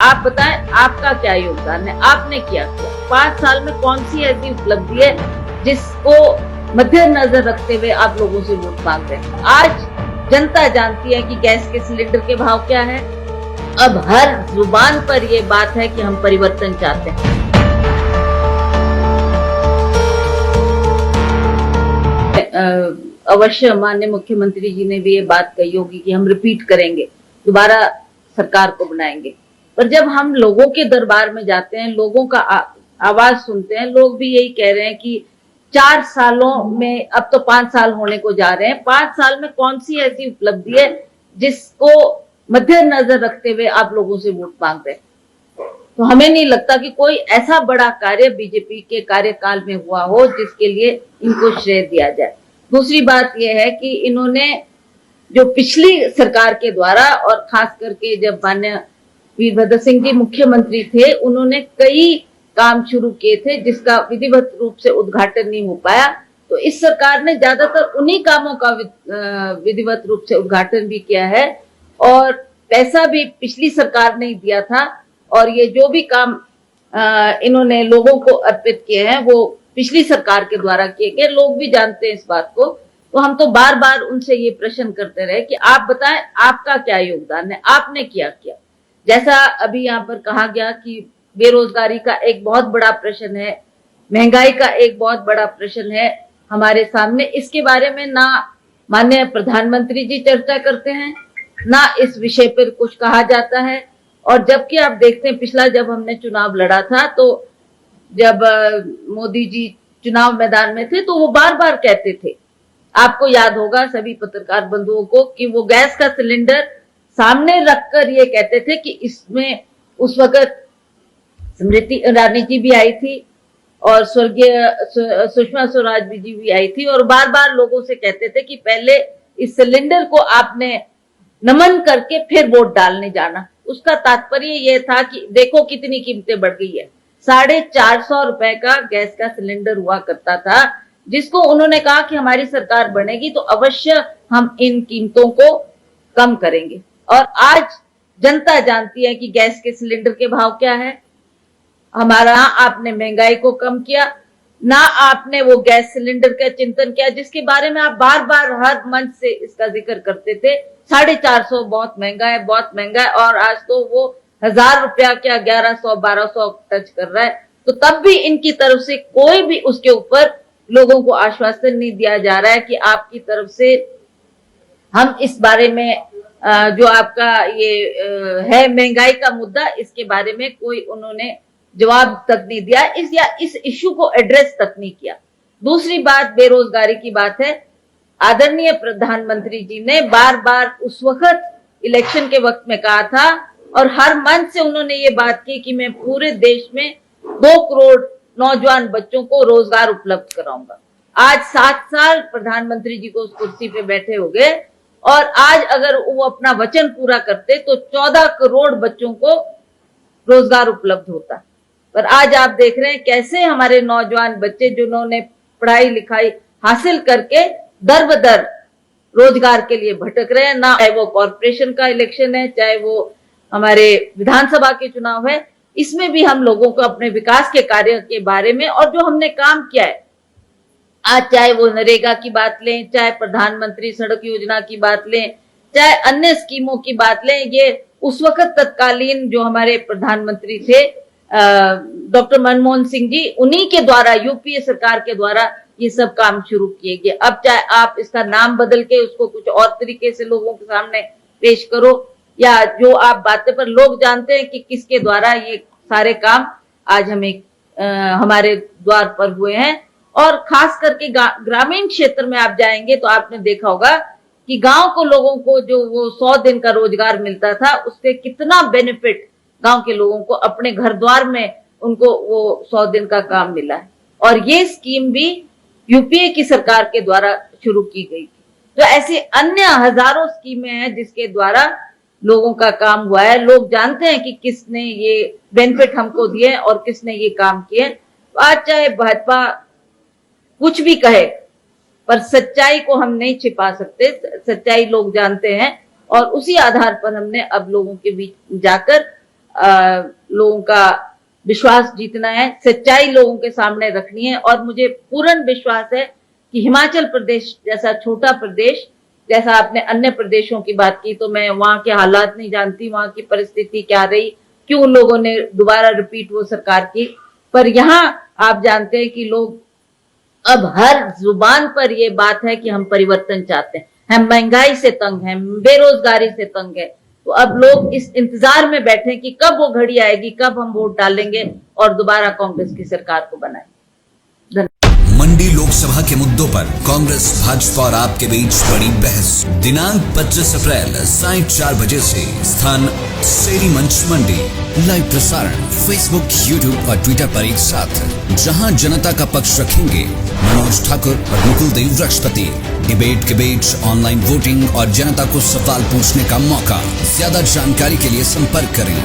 आप बताएं आपका क्या योगदान है, आपने क्या किया 5 साल में, कौन सी ऐसी उपलब्धि है जिसको मद्देनजर रखते हुए आप लोगों से वोट मांग रहे हैं। आज जनता जानती है कि गैस के सिलेंडर के भाव क्या है। अब हर जुबान पर यह बात है कि हम परिवर्तन चाहते हैं। अवश्य माननीय मुख्यमंत्री जी ने भी ये बात कही होगी कि हम रिपीट करेंगे, दोबारा सरकार को बनाएंगे। पर जब हम लोगों के दरबार में जाते हैं, लोगों का आवाज सुनते हैं, लोग भी यही कह रहे हैं कि 4 सालों में, अब तो 5 साल होने को जा रहे हैं, 5 साल में कौन सी ऐसी उपलब्धि है जिसको मद्देनजर रखते हुए आप लोगों से वोट मांग रहे हैं। तो हमें नहीं लगता कि कोई ऐसा बड़ा कार्य बीजेपी के कार्यकाल में हुआ हो जिसके लिए इनको श्रेय दिया जाए। दूसरी बात यह है कि इन्होंने जो पिछली सरकार के द्वारा, और खास करके जब माननीय वीरभद्र सिंह जी मुख्यमंत्री थे, उन्होंने कई काम शुरू किए थे जिसका विधिवत रूप से उद्घाटन नहीं हो पाया। तो इस सरकार ने ज्यादातर उन्हीं कामों का विधिवत रूप से उद्घाटन भी किया है, और पैसा भी पिछली सरकार ने दिया था। और ये जो भी काम इन्होंने लोगों को अर्पित किए हैं वो पिछली सरकार के द्वारा किए गए, लोग भी जानते हैं इस बात को। तो हम तो बार बार उनसे ये प्रश्न करते रहे कि आप बताएं आपका क्या योगदान है, आपने क्या किया। जैसा अभी यहाँ पर कहा गया कि बेरोजगारी का एक बहुत बड़ा प्रश्न है, महंगाई का एक बहुत बड़ा प्रश्न है हमारे सामने। इसके बारे में ना माननीय प्रधानमंत्री जी चर्चा करते हैं, ना इस विषय पर कुछ कहा जाता है। और जबकि आप देखते हैं, पिछला जब हमने चुनाव लड़ा था, तो जब मोदी जी चुनाव मैदान में थे, तो वो बार बार कहते थे, आपको याद होगा सभी पत्रकार बंधुओं को, कि वो गैस का सिलेंडर सामने रखकर ये कहते थे कि इसमें उस वक्त स्मृति ईरानी जी भी आई थी और स्वर्गीय सुषमा स्वराज जी भी आई थी, और बार बार लोगों से कहते थे कि पहले इस सिलेंडर को आपने नमन करके फिर वोट डालने जाना। उसका तात्पर्य यह था कि देखो कितनी कीमतें बढ़ गई है। 450 रुपए का गैस का सिलेंडर हुआ करता था, जिसको उन्होंने कहा कि हमारी सरकार बनेगी तो अवश्य हम इन कीमतों को कम करेंगे। और आज जनता जानती है कि गैस के सिलेंडर के भाव क्या है। हमारा आपने महंगाई को कम किया, ना आपने वो गैस सिलेंडर का चिंतन किया जिसके बारे में आप बार बार हर मंच से इसका जिक्र करते थे। 450 बहुत महंगा है, बहुत महंगा है, और आज तो वो 1000 रुपया क्या 1100 1200 टच कर रहा है। तो तब भी इनकी तरफ से कोई भी उसके ऊपर लोगों को आश्वासन नहीं दिया जा रहा है कि आपकी तरफ से हम इस बारे में जो आपका ये है महंगाई का मुद्दा, इसके बारे में कोई उन्होंने जवाब तक नहीं दिया, इस इश्यू को एड्रेस तक नहीं किया। दूसरी बात बेरोजगारी की बात है। आदरणीय प्रधानमंत्री जी ने बार बार उस वक्त इलेक्शन के वक्त में कहा था, और हर मंच से उन्होंने ये बात की कि मैं पूरे देश में 2 करोड़ नौजवान बच्चों को रोजगार उपलब्ध कराऊंगा। आज 7 साल प्रधानमंत्री जी को उस कुर्सी पे बैठे हो गए, और आज अगर वो अपना वचन पूरा करते तो 14 करोड़ बच्चों को रोजगार उपलब्ध होता। पर आज आप देख रहे हैं कैसे हमारे नौजवान बच्चे जिन्होंने पढ़ाई लिखाई हासिल करके दर बदर रोजगार के लिए भटक रहे हैं। ना चाहे वो कॉर्पोरेशन का इलेक्शन है, चाहे वो हमारे विधानसभा के चुनाव है, इसमें भी हम लोगों को अपने विकास के कार्य के बारे में और जो हमने काम किया है, आज चाहे वो नरेगा की बात लें, चाहे प्रधानमंत्री सड़क योजना की बात लें, चाहे अन्य स्कीमों की बात लें, ये उस वक्त तत्कालीन जो हमारे प्रधानमंत्री थे डॉक्टर मनमोहन सिंह जी, उन्हीं के द्वारा, यूपीए सरकार के द्वारा ये सब काम शुरू किए गए। अब चाहे आप इसका नाम बदल के उसको कुछ और तरीके से लोगों के सामने पेश करो, या जो आप बातें पर लोग जानते हैं कि किसके द्वारा ये सारे काम आज हमें हमारे द्वार पर हुए हैं। और खास करके ग्रामीण क्षेत्र में आप जाएंगे तो आपने देखा होगा कि गांव को लोगों को जो वो 100 दिन का रोजगार मिलता था, उससे कितना बेनिफिट गांव के लोगों को अपने घर द्वार में उनको वो 100 दिन का काम मिला है। और ये स्कीम भी यूपीए की सरकार के द्वारा शुरू की गई थी। तो ऐसे अन्य हजारों स्कीमें हैं जिसके द्वारा लोगों का काम हुआ है। लोग जानते हैं कि किसने ये बेनिफिट हमको दिए और किसने ये काम किए। तो आज चाहे भाजपा कुछ भी कहे, पर सच्चाई को हम नहीं छिपा सकते, सच्चाई लोग जानते हैं, और उसी आधार पर हमने अब लोगों के बीच जाकर लोगों का विश्वास जीतना है, सच्चाई लोगों के सामने रखनी है। और मुझे पूर्ण विश्वास है कि हिमाचल प्रदेश जैसा छोटा प्रदेश, जैसा आपने अन्य प्रदेशों की बात की, तो मैं वहां के हालात नहीं जानती, वहां की परिस्थिति क्या रही, क्यों लोगों ने दोबारा रिपीट वो सरकार की। पर यहाँ आप जानते हैं कि लोग अब हर जुबान पर ये बात है कि हम परिवर्तन चाहते हैं, हम महंगाई से तंग हैं, बेरोजगारी से तंग है। तो अब लोग इस इंतजार में बैठे कि कब वो घड़ी आएगी, कब हम वोट डालेंगे और दोबारा कांग्रेस की सरकार को बनाएंगे। मंडी लोकसभा के मुद्दों पर कांग्रेस भाजपा और आपके बीच बड़ी बहस। दिनांक 25 अप्रैल साढ़े 4 बजे से स्थान शेरी मंच मंडी। लाइव प्रसारण फेसबुक, यूट्यूब और ट्विटर पर एक साथ, जहां जनता का पक्ष रखेंगे मनोज ठाकुर और मुकुल देव वृक्षपति। डिबेट के बीच ऑनलाइन वोटिंग और जनता को सवाल पूछने का मौका। ज्यादा जानकारी के लिए संपर्क करें